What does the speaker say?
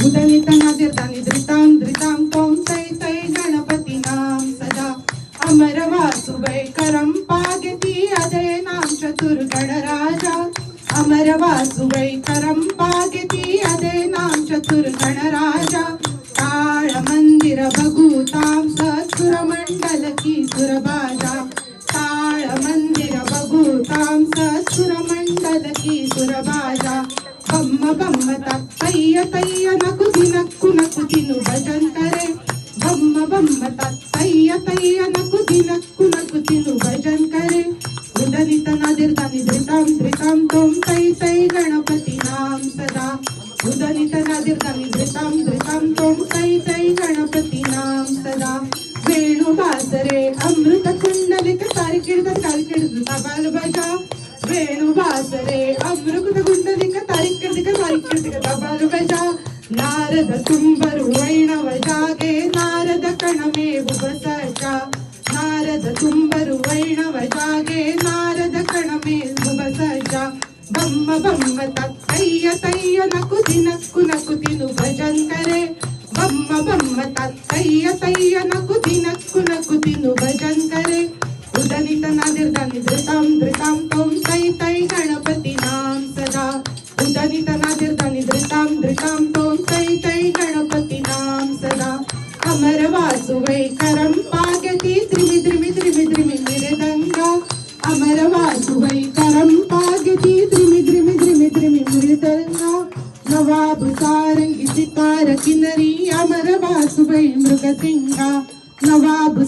उदनित नादिर्दानि धृतां धृतां त्वं तै तै गणपतीनां सदा अमर वासुवैकरं पागति अदयनां चतुर्गणराजा अमर वासुवैकरं पागति अदयनां चतुर्गणराजा ताळ मंदिर बघूतां सत्सुरमंडल की सुरबाजा ताळ मंदिर बघूतां सत्सुरमंडल की सुरबाजा बम्म बम्म तत्तय्य तय्य नकुति नक्कु नकुतिनु भजन करे बम्म बम्म तत्तय्य तय्य नकुति नक्कु नकुतिनु भजन करे उदनित नादिर्दानि धृतां धृतां त्वं तै तै गणपतीनां सदा उदनित नादिर्दानि धृतां धृतां त्वं तै तै गणपतीनां सदा वेणुवासरे अमृत कुंडलिक तारिकिर्द तबाल बजा वेणुवासरे अमृत कुंडलिक तारिकिर्दिक तबाल बजा नारद तुम्बरु वैणव जागे नारद कणमेव बसजा नारद तुम्बरु वैणव जागे नारद कणमेव बसजा बम्म बम्म तत्तय्य तय्य नकुति नक्कु नकुतिनु भजन करे बम्म बम्म तत्तय्य तय्य नकुति नक्कु नकुतिनु भजन करे उदनित नादिर्दानि धृतां धृतां त्वं तै तै गणपतीनां सदा उदनित नादिर्दानि धृतां धृतां त्वं तै तै गणपतीनां सदा अमर वासुवैकरं पागति त्रिमि त्रिमि त्रिमि त्रिमि मृदङ्गा अमर वासुवैकरं पागति त्रिमि त्रिमि त्रिमि त्रिमि मृदङ्गा नवाब सारंगी सितार किन्नरी अमर वासुवै मृगसिंगा नवाब